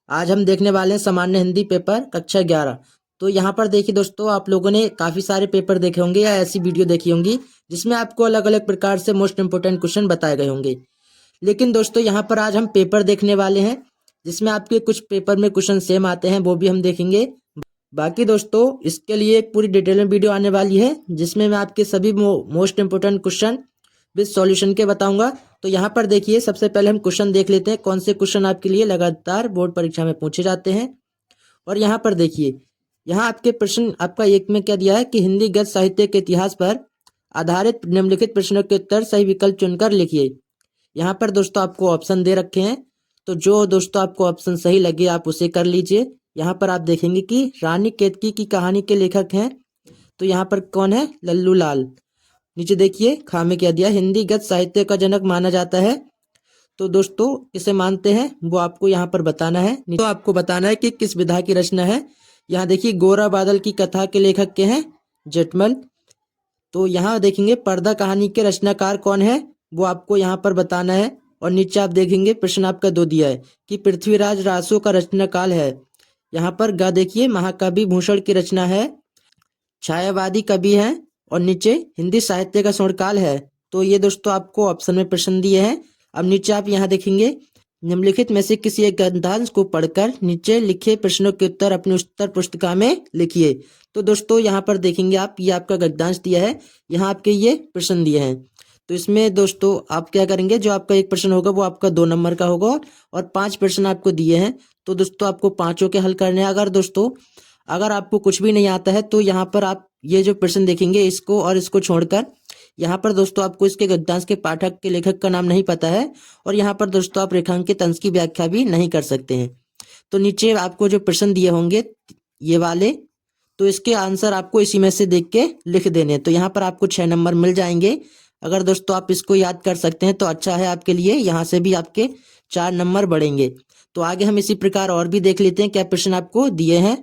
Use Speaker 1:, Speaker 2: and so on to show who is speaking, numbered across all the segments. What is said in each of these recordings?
Speaker 1: आज हम देखने वाले हैं सामान्य हिंदी पेपर कक्षा 11। तो यहाँ पर देखिए दोस्तों, आप लोगों ने काफ़ी सारे पेपर देखे होंगे या ऐसी वीडियो देखी होंगी जिसमें आपको अलग अलग प्रकार से मोस्ट इंपोर्टेंट क्वेश्चन बताए गए होंगे। लेकिन दोस्तों यहाँ पर आज हम पेपर देखने वाले हैं जिसमें आपके कुछ पेपर में क्वेश्चन सेम आते हैं, वो भी हम देखेंगे। बाकी दोस्तों इसके लिए एक पूरी डिटेल में वीडियो आने वाली है जिसमें मैं आपके सभी most important question with solution के बताऊंगा। तो यहाँ पर देखिए, सबसे पहले हम क्वेश्चन देख लेते हैं कौन से क्वेश्चन आपके लिए लगातार बोर्ड परीक्षा में पूछे जाते हैं। और यहाँ पर देखिए, यहाँ आपके प्रश्न आपका एक में क्या दिया है कि हिंदी गद्य साहित्य के इतिहास पर आधारित निम्नलिखित प्रश्नों के उत्तर सही विकल्प चुनकर लिखिए। यहाँ पर दोस्तों आपको ऑप्शन दे रखे हैं, तो जो दोस्तों आपको ऑप्शन सही लगे आप उसे कर लीजिए। यहाँ पर आप देखेंगे कि रानी केतकी की कहानी के लेखक हैं, तो यहाँ पर कौन है? लल्लू लाल। नीचे देखिए खा में क्या दिया, हिंदी गद्य साहित्य का जनक माना जाता है। तो दोस्तों किसे मानते हैं वो आपको यहाँ पर बताना है। तो आपको बताना है कि किस विधा की रचना है। यहाँ देखिए गोरा बादल की कथा के लेखक के हैं? जेठमल। तो यहाँ देखेंगे पर्दा कहानी के रचनाकार कौन है, वो आपको यहाँ पर बताना है। और नीचे आप देखेंगे प्रश्न आपका 2 दिया है कि पृथ्वीराज रासो का रचना काल है। यहाँ पर ग देखिए महाकवि भूषण की रचना है, छायावादी कवि है। और नीचे हिंदी साहित्य का स्वर्णकाल है। तो ये दोस्तों आपको ऑप्शन में प्रश्न दिए हैं। अब नीचे आप यहाँ देखेंगे निम्नलिखित में से किसी एक गद्यांश को पढ़कर नीचे लिखे प्रश्नों के उत्तर अपनी उत्तर पुस्तिका में लिखिए। तो दोस्तों यहाँ पर देखेंगे आप, ये आपका गद्यांश दिया है, यहाँ आपके ये प्रश्न दिए हैं। तो इसमें दोस्तों आप क्या करेंगे, जो आपका एक प्रश्न होगा वो आपका 2 नंबर का होगा और 5 प्रश्न आपको दिए हैं। तो दोस्तों आपको पांचों के हल करने हैं। अगर आपको कुछ भी नहीं आता है तो यहाँ पर आप ये जो प्रश्न देखेंगे इसको और इसको छोड़कर, यहाँ पर दोस्तों आपको इसके गद्यांश के पाठक के लेखक का नाम नहीं पता है और यहाँ पर दोस्तों आप रेखांकित अंश की व्याख्या भी नहीं कर सकते हैं। तो नीचे आपको जो प्रश्न दिए होंगे ये वाले, तो इसके आंसर आपको इसी में से देख के लिख देने। तो यहाँ पर आपको 6 नंबर मिल जाएंगे। अगर दोस्तों आप इसको याद कर सकते हैं तो अच्छा है आपके लिए, यहाँ से भी आपके 4 नंबर बढ़ेंगे। तो आगे हम इसी प्रकार और भी देख लेते हैं क्या प्रश्न आपको दिए हैं।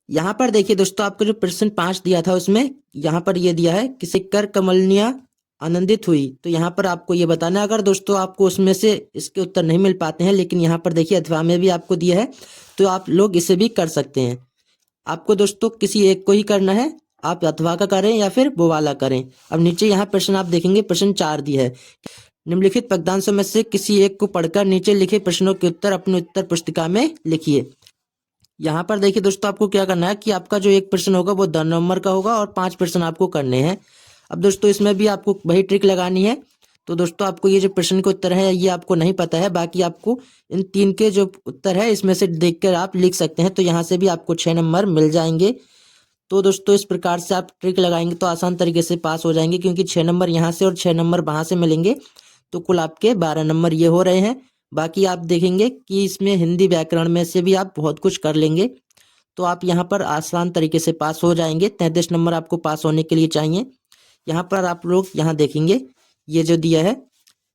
Speaker 1: यहाँ पर देखिए दोस्तों, आपको जो प्रश्न 5 दिया था उसमें यहाँ पर ये दिया है किसी कर कमलनिया आनंदित हुई। तो यहाँ पर आपको ये बताना है। अगर दोस्तों आपको उसमें से इसके उत्तर नहीं मिल पाते हैं, लेकिन यहाँ पर देखिए अथवा में भी आपको दिया है, तो आप लोग इसे भी कर सकते हैं। आपको दोस्तों किसी एक को ही करना है, आप अथवा का करें या फिर वो वाला करें। अब नीचे यहाँ प्रश्न आप देखेंगे प्रश्न 4 दिया है, निम्नलिखित वाक्यांशों में से किसी एक को पढ़कर नीचे लिखे प्रश्नों के उत्तर अपनी उत्तर पुस्तिका में लिखिए। यहाँ पर देखिए दोस्तों आपको क्या करना है कि आपका जो एक प्रश्न होगा वो 2 नंबर का होगा और 5 प्रश्न आपको करने हैं। अब दोस्तों इसमें भी आपको वही ट्रिक लगानी है। तो दोस्तों आपको ये जो प्रश्न के उत्तर है ये आपको नहीं पता है, बाकी आपको इन 3 के जो उत्तर है इसमें से देखकर आप लिख सकते हैं। तो यहाँ से भी आपको 6 नंबर मिल जाएंगे। तो दोस्तों इस प्रकार से आप ट्रिक लगाएंगे तो आसान तरीके से पास हो जाएंगे, क्योंकि 6 नंबर यहाँ से और 6 नंबर वहाँ से मिलेंगे। तो कुल आपके 12 नंबर ये हो रहे हैं। बाकी आप देखेंगे कि इसमें हिंदी व्याकरण में से भी आप बहुत कुछ कर लेंगे, तो आप यहाँ पर आसान तरीके से पास हो जाएंगे। 33 नंबर आपको पास होने के लिए चाहिए। यहाँ पर आप लोग यहाँ देखेंगे ये जो दिया है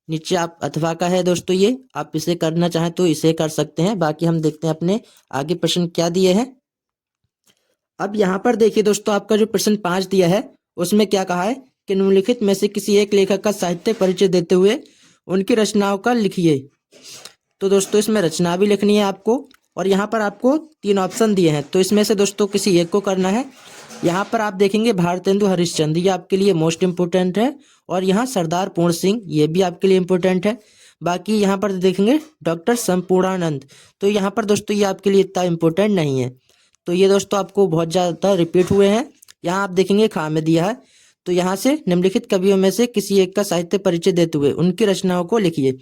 Speaker 1: नीचे आप अथवा का है दोस्तों, ये आप इसे करना चाहें तो इसे कर सकते हैं। बाकी हम देखते हैं अपने आगे प्रश्न क्या दिए हैं। अब यहाँ पर देखिए दोस्तों, आपका जो प्रश्न 5 दिया है उसमें क्या कहा है कि निम्नलिखित में से किसी एक लेखक का साहित्य परिचय देते हुए उनकी रचनाओं का लिखिए। तो दोस्तों इसमें रचना भी लिखनी है आपको और यहाँ पर आपको 3 ऑप्शन दिए हैं, तो इसमें से दोस्तों किसी एक को करना है। यहाँ पर आप देखेंगे भारतेंदु हरिश्चंद्र, ये आपके लिए मोस्ट इंपोर्टेंट है। और यहाँ सरदार पूर्ण सिंह, ये भी आपके लिए इंपोर्टेंट है। बाकी यहाँ पर देखेंगे डॉक्टर संपूर्णानंद, तो यहाँ पर दोस्तों ये आपके लिए इतना इंपॉर्टेंट नहीं है। तो ये दोस्तों आपको बहुत ज़्यादा रिपीट हुए हैं। यहाँ आप देखेंगे खा में दिया है, तो यहाँ से निम्नलिखित कवियों में से किसी एक का साहित्य परिचय देते हुए उनकी रचनाओं को लिखिए।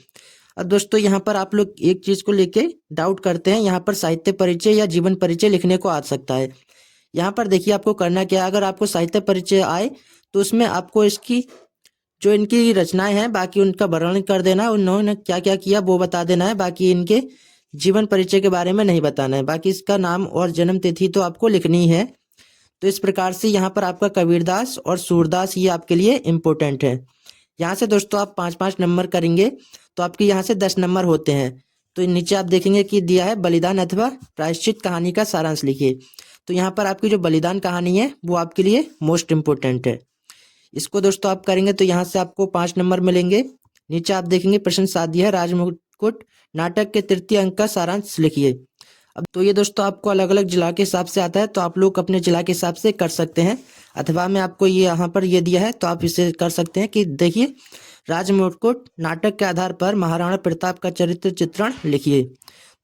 Speaker 1: अब दोस्तों यहाँ पर आप लोग एक चीज़ को लेके डाउट करते हैं, यहाँ पर साहित्य परिचय या जीवन परिचय लिखने को आ सकता है। यहाँ पर देखिए आपको करना क्या है, अगर आपको साहित्य परिचय आए तो उसमें आपको इसकी जो इनकी रचनाएं हैं बाकी उनका वर्णन कर देना, उन्होंने क्या क्या किया वो बता देना है। बाकी इनके जीवन परिचय के बारे में नहीं बताना है। बाकी इसका नाम और जन्म तिथि तो आपको लिखनी है। तो इस प्रकार से यहाँ पर आपका कबीरदास और सूरदास ये आपके लिए इम्पोर्टेंट है। यहाँ से दोस्तों आप 5-5 नंबर करेंगे तो आपके यहाँ से 10 नंबर होते हैं। तो नीचे आप देखेंगे कि दिया है बलिदान अथवा प्रायश्चित कहानी का सारांश लिखिए। तो यहाँ पर आपकी जो बलिदान कहानी है वो आपके लिए मोस्ट इम्पोर्टेंट है। इसको दोस्तों आप करेंगे तो यहाँ से आपको 5 नंबर मिलेंगे। नीचे आप देखेंगे प्रश्न 7 दिया है कुट नाटक के तृतीय अंक का सारांश लिखिए। अब तो ये दोस्तों आपको अलग अलग जिला के हिसाब से आता है, तो आप लोग अपने जिला के हिसाब से कर सकते हैं। अथवा मैं आपको ये यहाँ पर ये दिया है तो आप इसे कर सकते हैं कि देखिए, राजमुकुट नाटक के आधार पर महाराणा प्रताप का चरित्र चित्रण लिखिए।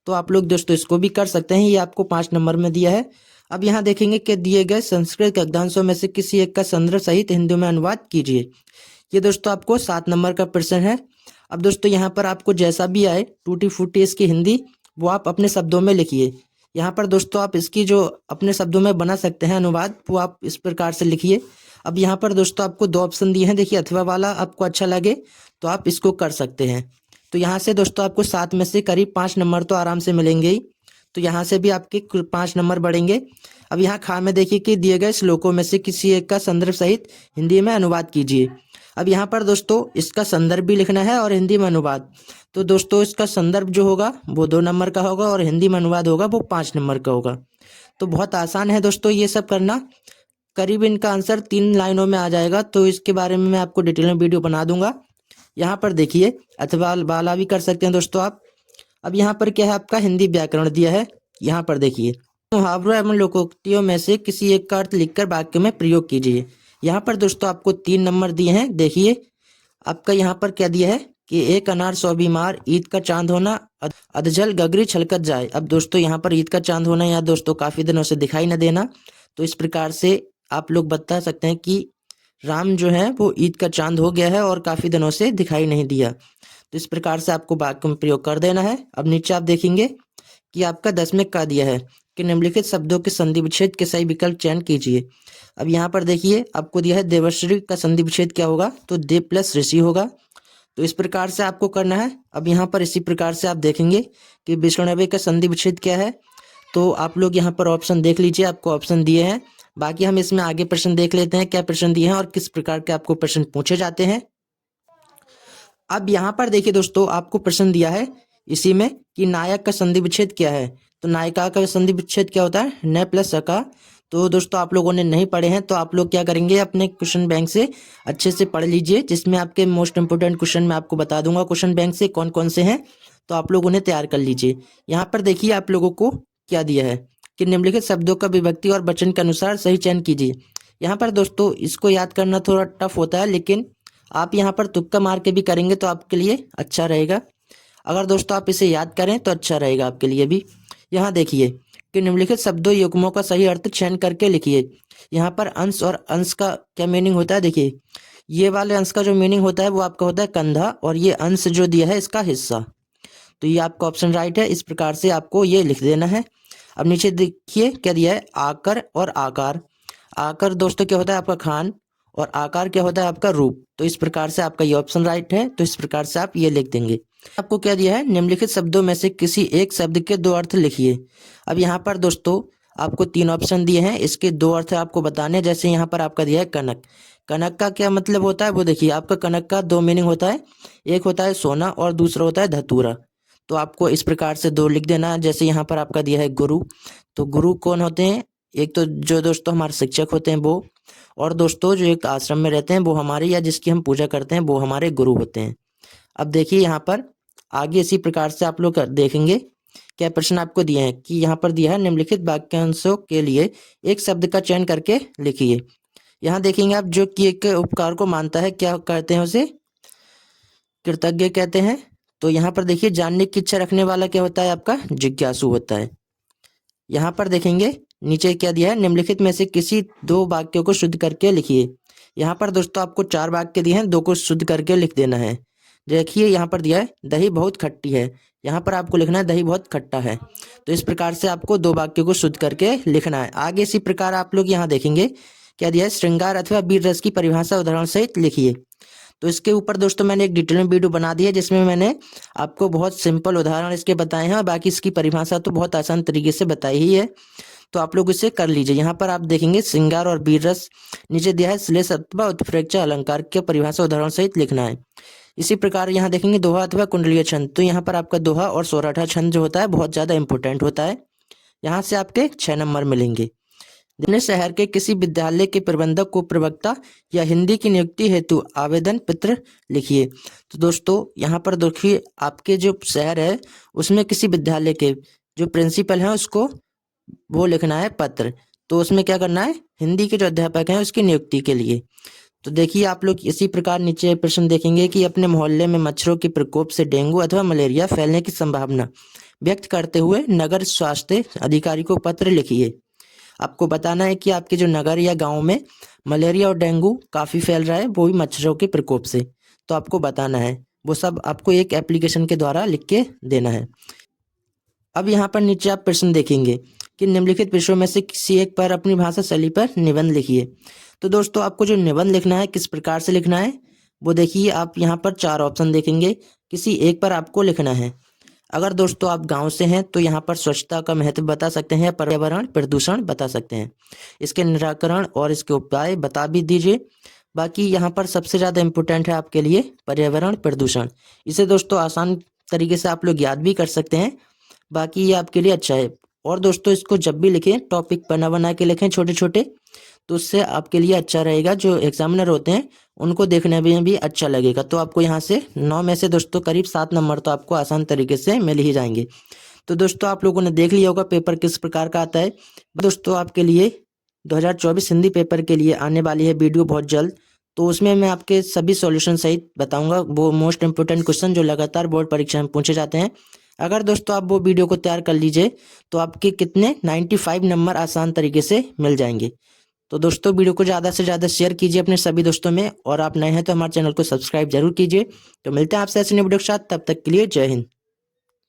Speaker 1: तो आप लोग दोस्तों इसको भी कर सकते हैं, ये आपको 5 नंबर में दिया है। अब यहाँ देखेंगे कि दिए गए संस्कृत गद्यांशों में से किसी एक का संदर्भ सहित हिंदी में अनुवाद कीजिए। ये दोस्तों आपको 7 नंबर का प्रश्न है। अब दोस्तों यहाँ पर आपको जैसा भी आए टूटी फूटी इसकी हिंदी वो आप अपने शब्दों में लिखिए। यहाँ पर दोस्तों आप इसकी जो अपने शब्दों में बना सकते हैं अनुवाद, वो आप इस प्रकार से लिखिए। अब यहाँ पर दोस्तों आपको 2 ऑप्शन दिए हैं, देखिए अथवा वाला आपको अच्छा लगे तो आप इसको कर सकते हैं। तो यहाँ से दोस्तों आपको 7 में से करीब 5 नंबर तो आराम से मिलेंगे ही, तो यहाँ से भी आपके 5 नंबर बढ़ेंगे। अब यहाँ खा में देखिए कि दिए गए श्लोकों में से किसी एक का संदर्भ सहित हिंदी में अनुवाद कीजिए। अब यहाँ पर दोस्तों इसका संदर्भ भी लिखना है और हिंदी में अनुवाद। तो दोस्तों इसका संदर्भ जो होगा वो 2 नंबर का होगा और हिंदी में अनुवाद होगा वो 5 नंबर का होगा। तो बहुत आसान है दोस्तों ये सब करना, करीब इनका आंसर 3 लाइनों में आ जाएगा। तो इसके बारे में मैं आपको डिटेल में वीडियो बना दूंगा। यहाँ पर देखिए अथवा वाला भी कर सकते हैं दोस्तों आप। अब यहाँ पर क्या है, आपका हिंदी व्याकरण दिया है। यहाँ पर देखिए, मुहावरों एवं लोकोक्तियों में से किसी एक का अर्थ लिखकर वाक्य में प्रयोग कीजिए। यहाँ पर दोस्तों आपको 3 नंबर दिए हैं। देखिए आपका यहाँ पर क्या दिया है कि एक अनार 100 बीमार, ईद का चांद होना, अधजल गगरी छलकत जाए। अब दोस्तों यहाँ पर ईद का चांद होना या दोस्तों काफी दिनों से दिखाई न देना, तो इस प्रकार से आप लोग बता सकते हैं कि राम जो है वो ईद का चांद हो गया है और काफी दिनों से दिखाई नहीं दिया। तो इस प्रकार से आपको वाक्य में प्रयोग कर देना है। अब नीचे आप देखेंगे कि आपका 10 में का दिया है कि निम्नलिखित शब्दों के संधि विच्छेद के सही विकल्प चयन कीजिए। अब यहाँ पर देखिए आपको दिया है देवर्षि का संधि विच्छेद क्या होगा, तो देव प्लस ऋषि होगा। तो इस प्रकार से आपको करना है। अब यहाँ पर इसी प्रकार से आप देखेंगे कि विष्णुनवे का संधि विच्छेद क्या है। तो आप लोग यहाँ पर ऑप्शन देख लीजिए, आपको ऑप्शन दिए हैं। बाकी हम इसमें आगे प्रश्न देख लेते हैं, क्या प्रश्न दिए हैं और किस प्रकार के आपको प्रश्न पूछे जाते हैं। अब यहाँ पर देखिए दोस्तों आपको प्रश्न दिया है इसी में कि नायक का संधि विच्छेद क्या है। तो नायिका का संधि विच्छेद क्या होता है, न प्लस का। तो दोस्तों आप लोगों ने नहीं पढ़े हैं तो आप लोग क्या करेंगे, अपने क्वेश्चन बैंक से अच्छे से पढ़ लीजिए, जिसमें आपके मोस्ट इंपोर्टेंट क्वेश्चन मैं आपको बता दूंगा क्वेश्चन बैंक से कौन कौन से हैं। तो आप लोग उन्हें तैयार कर लीजिए। यहाँ पर देखिए आप लोगों को क्या दिया है कि निम्नलिखित शब्दों का विभक्ति और वचन के अनुसार सही चयन कीजिए। यहाँ पर दोस्तों इसको याद करना थोड़ा टफ होता है, लेकिन आप यहाँ पर तुक्का मार के भी करेंगे तो आपके लिए अच्छा रहेगा। अगर दोस्तों आप इसे याद करें तो अच्छा रहेगा आपके लिए भी। यहाँ देखिए कि निम्नलिखित शब्दों युग्मों का सही अर्थ चयन करके लिखिए। यहाँ पर अंश और अंश का क्या मीनिंग होता है, देखिए ये वाले अंश का जो मीनिंग होता है वो आपका होता है कंधा, और ये अंश जो दिया है इसका हिस्सा। तो ये आपका ऑप्शन राइट है। इस प्रकार से आपको ये लिख देना है। अब नीचे देखिए क्या दिया है, आकर और आकार। आकर दोस्तों क्या होता है आपका खान, और आकार क्या होता है आपका रूप। तो इस प्रकार से आपका ये ऑप्शन राइट है। तो इस प्रकार से आप ये लिख देंगे। आपको क्या दिया है, निम्नलिखित शब्दों में से किसी एक शब्द के 2 अर्थ लिखिए। अब यहाँ पर दोस्तों आपको 3 ऑप्शन दिए हैं, इसके 2 अर्थ आपको बताने हैं। जैसे यहाँ पर आपका दिया है कनक। कनक का क्या मतलब होता है वो देखिए, आपका कनक का 2 मीनिंग होता है, एक होता है सोना और दूसरा होता है धतूरा। तो आपको इस प्रकार से 2 लिख देना है। जैसे यहाँ पर आपका दिया है गुरु। तो गुरु कौन होते हैं, एक तो जो दोस्तों हमारे शिक्षक होते हैं वो, और दोस्तों जो एक आश्रम में रहते हैं वो हमारे, या जिसकी हम पूजा करते हैं वो हमारे गुरु होते हैं। अब देखिए यहाँ पर आगे इसी प्रकार से आप लोग देखेंगे क्या प्रश्न आपको दिए हैं कि यहाँ पर दिया है निम्नलिखित वाक्यांशों के लिए एक शब्द का चयन करके लिखिए। यहाँ देखेंगे आप जो कि एक उपकार को मानता है क्या कहते हैं, उसे कृतज्ञ कहते हैं। तो यहाँ पर देखिए जानने की इच्छा रखने वाला क्या होता है, आपका जिज्ञासु होता है। यहाँ पर देखेंगे नीचे क्या दिया है, निम्नलिखित में से किसी 2 वाक्यों को शुद्ध करके लिखिए। यहाँ पर दोस्तों आपको 4 वाक्य दिए हैं, 2 को शुद्ध करके लिख देना है। देखिए यहाँ पर दिया है दही बहुत खट्टी है, यहाँ पर आपको लिखना है दही बहुत खट्टा है। तो इस प्रकार से आपको 2 वाक्यों को शुद्ध करके लिखना है। आगे इसी प्रकार आप लोग यहाँ देखेंगे क्या दिया है, श्रृंगार अथवा वीर रस की परिभाषा उदाहरण सहित लिखिए। तो इसके ऊपर दोस्तों मैंने एक डिटेल में वीडियो बना दी है, जिसमें मैंने आपको बहुत सिंपल उदाहरण इसके बताए हैं, और बाकी इसकी परिभाषा तो बहुत आसान तरीके से बताई ही है। तो आप लोग इसे कर लीजिए। यहाँ पर आप देखेंगे श्रृंगार और वीर रस, नीचे दिया है श्लेष अथवा उत्प्रेक्षा अलंकार की परिभाषा उदाहरण सहित लिखना है। इसी प्रकार यहाँ देखेंगे दोहा अथवा कुंडलीय छंद। तो यहाँ पर आपका दोहा और सोरठा छंद जो होता है बहुत ज़्यादा इंपॉर्टेंट होता है। यहाँ से आपके 6 नंबर मिलेंगे। अपने शहर के किसी विद्यालय के प्रबंधक को प्रवक्ता या हिंदी की नियुक्ति हेतु आवेदन पत्र लिखिए। तो दोस्तों यहाँ पर देखिए, आपके जो शहर है उसमें किसी विद्यालय के जो प्रिंसिपल हैं उसको वो लिखना है पत्र। तो उसमें क्या करना है, हिंदी के जो अध्यापक हैं उसकी नियुक्ति के लिए। तो देखिए आप लोग इसी प्रकार नीचे प्रश्न देखेंगे कि अपने मोहल्ले में मच्छरों के प्रकोप से डेंगू अथवा मलेरिया फैलने की संभावना व्यक्त करते हुए नगर स्वास्थ्य अधिकारी को पत्र लिखिए। आपको बताना है कि आपके जो नगर या गांव में मलेरिया और डेंगू काफ़ी फैल रहा है, वो भी मच्छरों के प्रकोप से। तो आपको बताना है, वो सब आपको एक एप्लीकेशन के द्वारा लिख के देना है। अब यहाँ पर नीचे आप प्रश्न देखेंगे कि निम्नलिखित विषयों में से किसी एक पर अपनी भाषा शैली पर निबंध लिखिए। तो दोस्तों आपको जो निबंध लिखना है किस प्रकार से लिखना है वो देखिए, आप यहाँ पर 4 ऑप्शन देखेंगे, किसी एक पर आपको लिखना है। अगर दोस्तों आप गांव से हैं तो यहाँ पर स्वच्छता का महत्व बता सकते हैं, पर्यावरण प्रदूषण बता सकते हैं, इसके निराकरण और इसके उपाय बता भी दीजिए। बाकी यहाँ पर सबसे ज़्यादा इम्पोर्टेंट है आपके लिए पर्यावरण प्रदूषण। इसे दोस्तों आसान तरीके से आप लोग याद भी कर सकते हैं, बाकी ये आपके लिए अच्छा है। और दोस्तों इसको जब भी लिखें टॉपिक बना बना के लिखें छोटे छोटे, तो उससे आपके लिए अच्छा रहेगा। जो एग्जामिनर होते हैं उनको देखने में भी अच्छा लगेगा। तो आपको यहाँ से 9 में से दोस्तों करीब 7 नंबर तो आपको आसान तरीके से मिल ही जाएंगे। तो दोस्तों आप लोगों ने देख लिया होगा पेपर किस प्रकार का आता है। दोस्तों आपके लिए 2024 हिंदी पेपर के लिए आने वाली है वीडियो बहुत जल्द। तो उसमें मैं आपके सभी सॉल्यूशन सहित बताऊंगा, वो मोस्ट इंपोर्टेंट क्वेश्चन जो लगातार बोर्ड परीक्षा में पूछे जाते हैं। अगर दोस्तों आप वो वीडियो को तैयार कर लीजिए तो आपके कितने 95 नंबर आसान तरीके से मिल जाएंगे। तो दोस्तों वीडियो को ज़्यादा से ज़्यादा शेयर कीजिए अपने सभी दोस्तों में, और आप नए हैं तो हमारे चैनल को सब्सक्राइब जरूर कीजिए। तो मिलते हैं आपसे ऐसे नए वीडियो के साथ, तब तक के लिए जय हिंद।